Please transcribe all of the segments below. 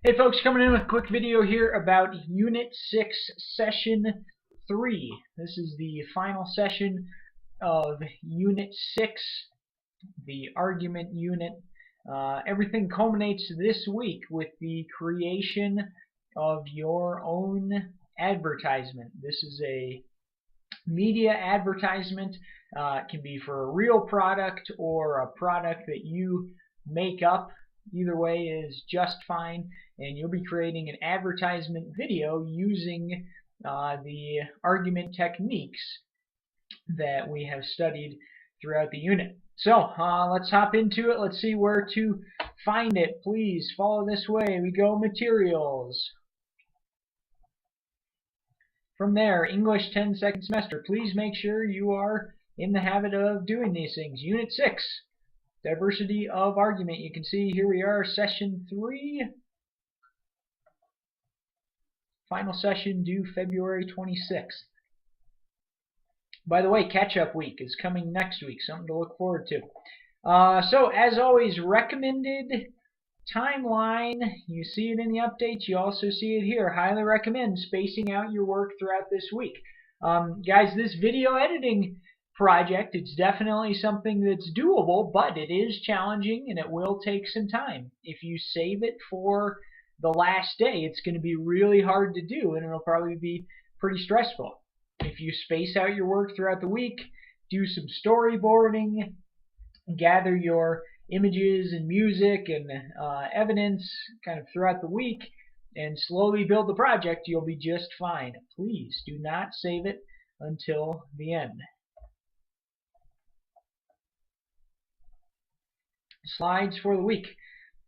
Hey folks, coming in with a quick video here about Unit 6, Session 3. This is the final session of Unit 6, the argument unit. Everything culminates this week with the creation of your own advertisement. This is a media advertisement. It can be for a real product or a product that you make up. Either way is just fine, and you'll be creating an advertisement video using the argument techniques that we have studied throughout the unit. So let's hop into it. Let's see where to find it. Please follow this way. We go materials. From there, English 10 second semester. Please make sure you are in the habit of doing these things. Unit 6. Diversity of argument. You can see here we are, session 3. Final session due February 26th. By the way, catch-up week is coming next week, something to look forward to. So, as always, recommended timeline. You see it in the updates. You also see it here. Highly recommend spacing out your work throughout this week. Guys, this video editing project, it's definitely something that's doable, but it is challenging and it will take some time. If you save it for the last day, it's going to be really hard to do, and it'll probably be pretty stressful. If you space out your work throughout the week, do some storyboarding, gather your images and music and evidence kind of throughout the week, and slowly build the project, you'll be just fine. Please do not save it until the end. Slides for the week.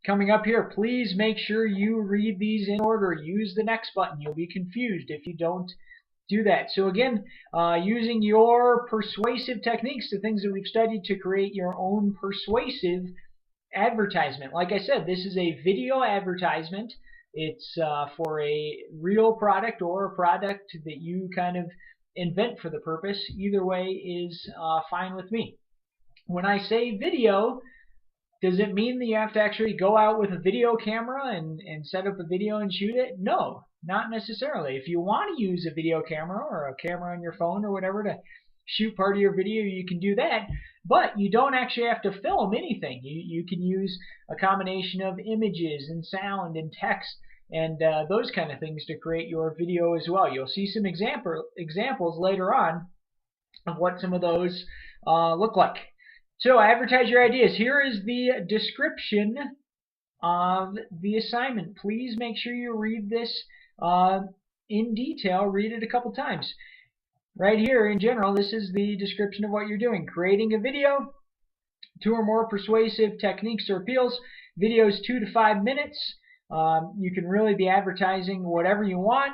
Coming up here, please make sure you read these in order. Use the next button. You'll be confused if you don't do that. So again, using your persuasive techniques, the things that we've studied to create your own persuasive advertisement. Like I said, this is a video advertisement. It's for a real product or a product that you kind of invent for the purpose. Either way is fine with me. When I say video, does it mean that you have to actually go out with a video camera and set up a video and shoot it? No, not necessarily. If you want to use a video camera or a camera on your phone or whatever to shoot part of your video, you can do that. But you don't actually have to film anything. You can use a combination of images and sound and text and those kind of things to create your video as well. You'll see some examples later on of what some of those look like. So advertise your ideas. Here is the description of the assignment. Please make sure you read this in detail. Read it a couple times. Right here, in general, this is the description of what you're doing. Creating a video, 2 or more persuasive techniques or appeals. Videos 2 to 5 minutes. You can really be advertising whatever you want.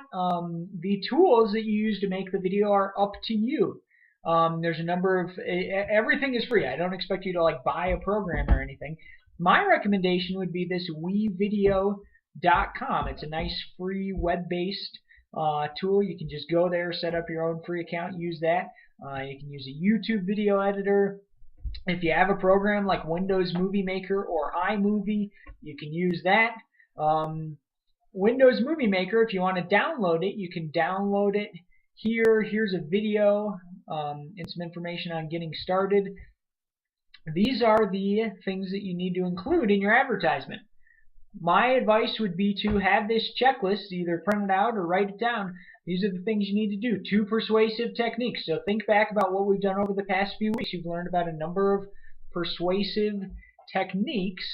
The tools that you use to make the video are up to you. There's a number of, everything is free. I don't expect you to like buy a program or anything. My recommendation would be this wevideo.com. It's a nice free web-based tool. You can just go there, set up your own free account, use that. You can use a YouTube video editor. If you have a program like Windows Movie Maker or iMovie, you can use that. Windows Movie Maker, if you want to download it, you can download it here. Here's a video and some information on getting started. These are the things that you need to include in your advertisement. My advice would be to have this checklist, either print it out or write it down. These are the things you need to do. 2 persuasive techniques. So think back about what we've done over the past few weeks. You've learned about a number of persuasive techniques.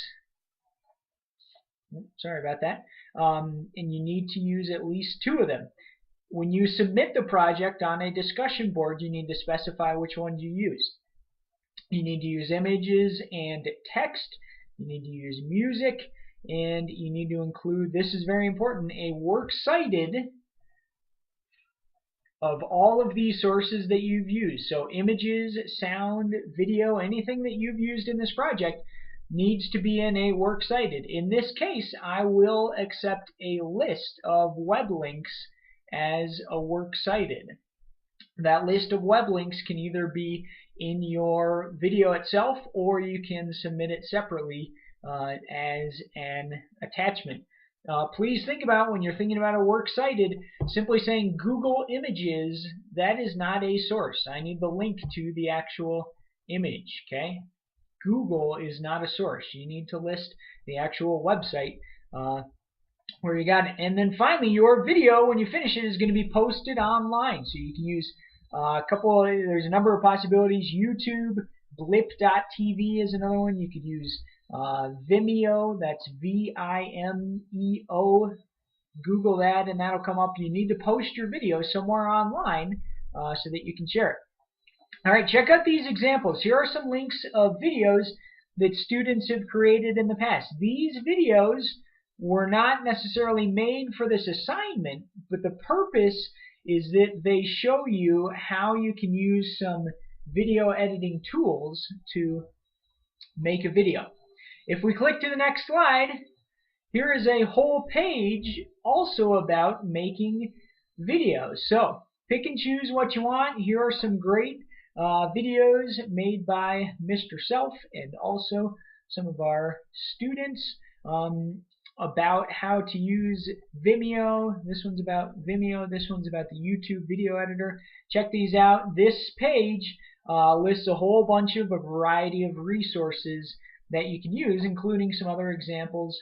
Sorry about that. And you need to use at least 2 of them. When you submit the project on a discussion board, you need to specify which ones you use. You need to use images and text. You need to use music. And you need to include, this is very important, a works cited of all of these sources that you've used. So images, sound, video, anything that you've used in this project needs to be in a works cited. In this case, I will accept a list of web links as a works cited. That list of web links can either be in your video itself, or you can submit it separately as an attachment Please think about when you're thinking about a works cited, simply saying Google Images, that is not a source. I need the link to the actual image, okay? Google is not a source. You need to list the actual website where you got it. And then finally, your video, when you finish it, is going to be posted online. So you can use there's a number of possibilities. YouTube, blip.tv is another one. You could use Vimeo, that's Vimeo. Google that and that'll come up. You need to post your video somewhere online so that you can share it. Alright, check out these examples. Here are some links of videos that students have created in the past. These videos were not necessarily made for this assignment, but the purpose is that they show you how you can use some video editing tools to make a video. If we click to the next slide, here is a whole page also about making videos. So pick and choose what you want. Here are some great videos made by Mr. Self and also some of our students about how to use Vimeo. This one's about Vimeo. This one's about the YouTube video editor. Check these out. This page lists a whole bunch of a variety of resources that you can use, including some other examples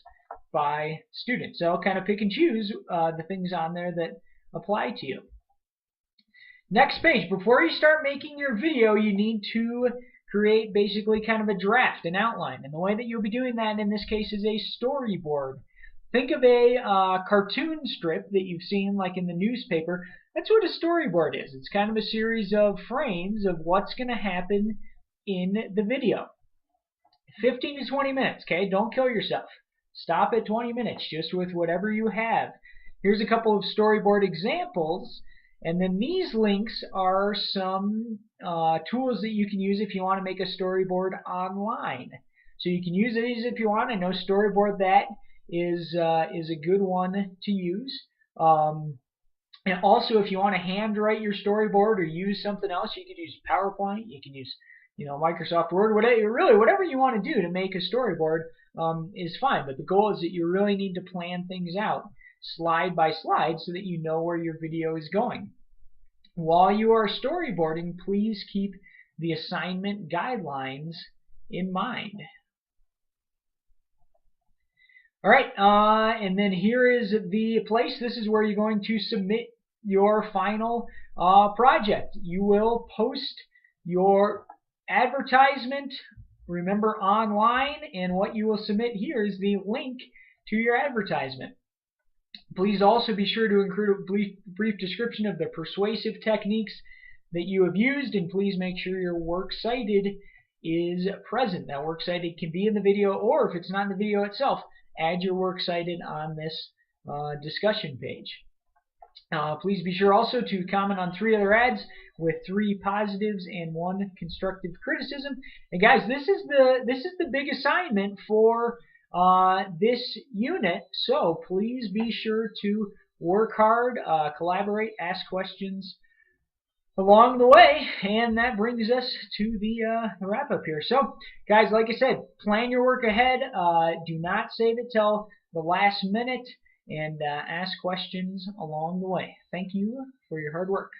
by students. So I'll kind of pick and choose the things on there that apply to you. Next page, before you start making your video, you need to create basically kind of a draft, an outline. And the way that you'll be doing that in this case is a storyboard. Think of a cartoon strip that you've seen like in the newspaper. That's what a storyboard is. It's kind of a series of frames of what's going to happen in the video. 15 to 20 minutes, okay? Don't kill yourself. Stop at 20 minutes just with whatever you have. Here's a couple of storyboard examples. And then these links are some tools that you can use if you want to make a storyboard online. So you can use these if you want. I know Storyboard that is a good one to use. And also, if you want to handwrite your storyboard or use something else, you can use PowerPoint. You can use Microsoft Word. Whatever you want to do to make a storyboard is fine. But the goal is that you really need to plan things out slide by slide so that you know where your video is going. While you are storyboarding, please keep the assignment guidelines in mind. Alright, and then here is the place. This is where you're going to submit your final project. You will post your advertisement, remember, online, and what you will submit here is the link to your advertisement. Please also be sure to include a brief description of the persuasive techniques that you have used, and please make sure your works cited is present. That works cited can be in the video, or if it's not in the video itself, add your works cited on this discussion page. Please be sure also to comment on 3 other ads with 3 positives and 1 constructive criticism. And guys, this is the big assignment for this unit, so please be sure to work hard, collaborate, ask questions along the way, and that brings us to the wrap up here. So guys, like I said, plan your work ahead. Do not save it till the last minute, and ask questions along the way. Thank you for your hard work.